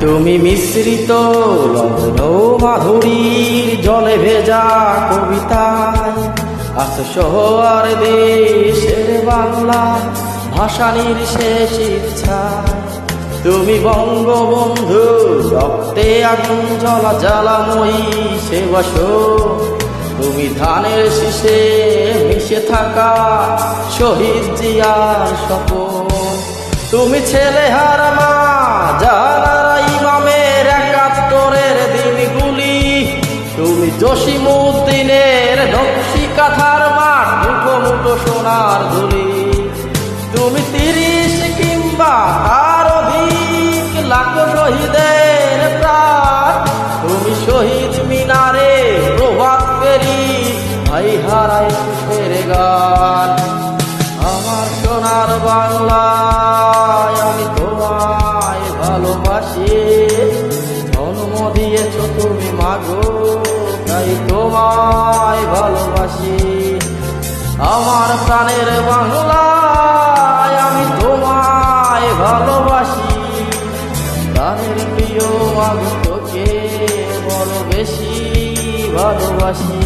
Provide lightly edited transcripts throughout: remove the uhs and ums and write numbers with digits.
তুমি মিশ্রিত লগ্ন মাধুরীর জলে ভেজা কবিতায় আসো আর দেশের বাংলা ভাষানির শেষ ইচ্ছা। তুমি বঙ্গবন্ধু রক্তে আগুন জ্বলা জ্বালাময়ী সে বসো। তুমি ধানের শীষে মিশে থাকা শহীদ জিয়ার স্বপন। তুমি ছেলে হার মা যারা ইমামের ৭১-এর দিনগুলি। তুমি জসিমউদ্দিনের নকশি কাঁথার মাঠ মুঠো মুঠো সোনার ধুলি। তুমি ৩০ কিংবা তার অধিক লাখ শহীদের প্রাণ। তুমি শহীদ মিনারে প্রভাত ফেরি ভাই হারাই ফেরে গান। আমার সোনার বাংলায় আমি তোমায় ভালোবাসি। জন্ম দিয়েছ তুমি মাগো তাই তোমায় ভালোবাসি। আমার প্রাণের বাংলায় আমি তোমায় ভালোবাসি। প্রাণের প্রিয় মাগো তোকে বড় বেশি ভালোবাসি।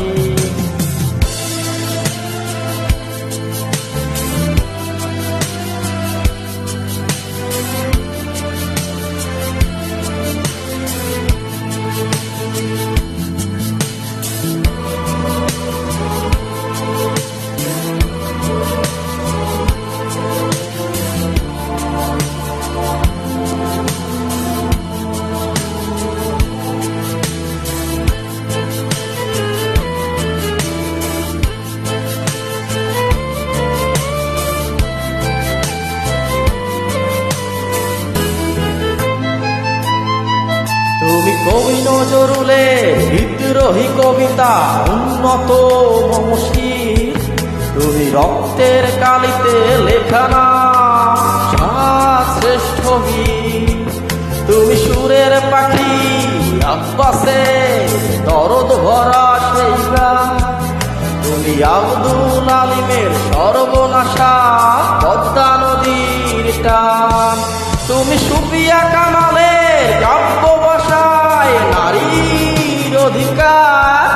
তুমি কবি নজরুলের বিদ্রোহী কবিতা উন্নত মমশির। তুমি রক্তের কালিতে লেখা নাম শ্রেষ্ঠ বীর। তুমি সুরের পাখি আব্বাসে দরদ ভরা সেই গান। তুমি আব্দুল আলিমের সর্বনাশা পদ্মা নদীর টান। তুমি সুফিয়া কামালের কাব্য ভাষায় নারীর অধিকার।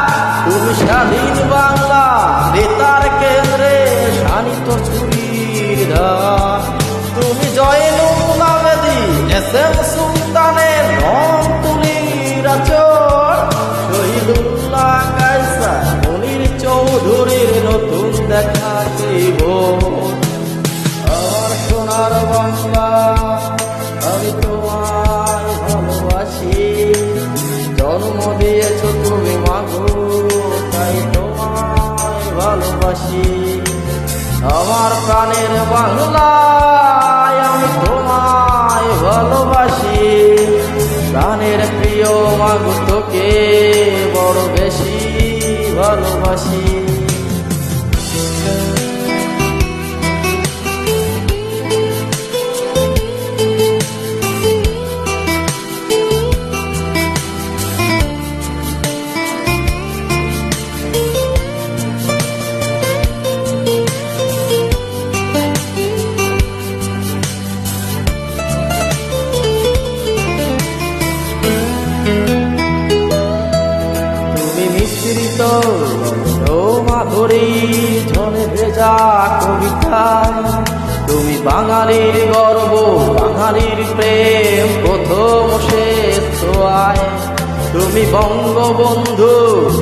তুমি স্বাধীন বাংলা বেতার কেন্দ্রে শানিত ছুরির ধার। তুমি জয়নুল আবেদীন এস.এম. সুলতানের রং তুলির আচর। শহীদুল্লাহ কায়সার মনির চৌধুরীর নতুন দেখা সেই ভোর। আমার সোনার বাংলা আমি তোমায় ভালোবাসি। জন্ম দিয়েছ তুমি মাগো তাই তোমায় ভালোবাসি। আমার প্রাণের বাংলায় আমি তোমায় ভালোবাসি। প্রাণের প্রিয় মাগো তোকে বড় বেশি ভালোবাসি। মিশ্রিত মাধুরী ঝনে ভেজা কবিতায়। তুমি বাঙালির গর্ব বাঙালির প্রেম প্রথম শেষ ছোঁয়ায়। তুমি বঙ্গবন্ধু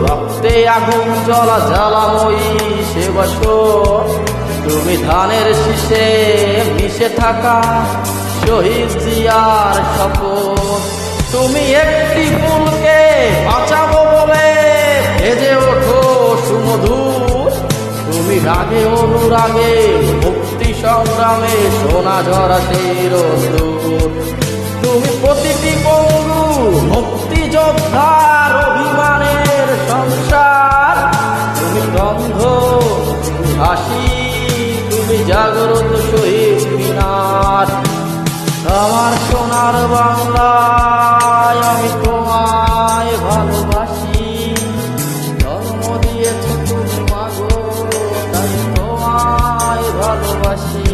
রক্তে আগুন জ্বলা জ্বালাময়ী সে বছর। তুমি ধানের শীষে মিশে থাকা শহীদ জিয়ার শপথ। তুমি একটি ফুলকে বাঁচাবো বলে ভেজে ওঠো সুমধুর। তুমি রাগে অনুরাগে মুক্তি সংগ্রামে সোনা ঝরা সেই রোদ্দুর। তুমি প্রতিটি বন্ধু মুক্তি যোদ্ধার অভিমানের সংসার। তুমি গন্ধ তুমি হাসি তুমি জাগ্রত শহীদ মিনার। আমার সোনার বাংলায় আমি তোমায় ভালোবাসি। জন্ম দিয়েছ তুমি মাগো তাই তোমায় ভালোবাসি।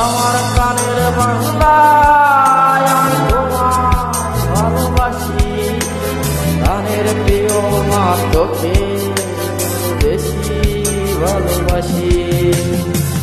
আমার প্রাণের বাংলায় আমি তোমায় ভালোবাসি।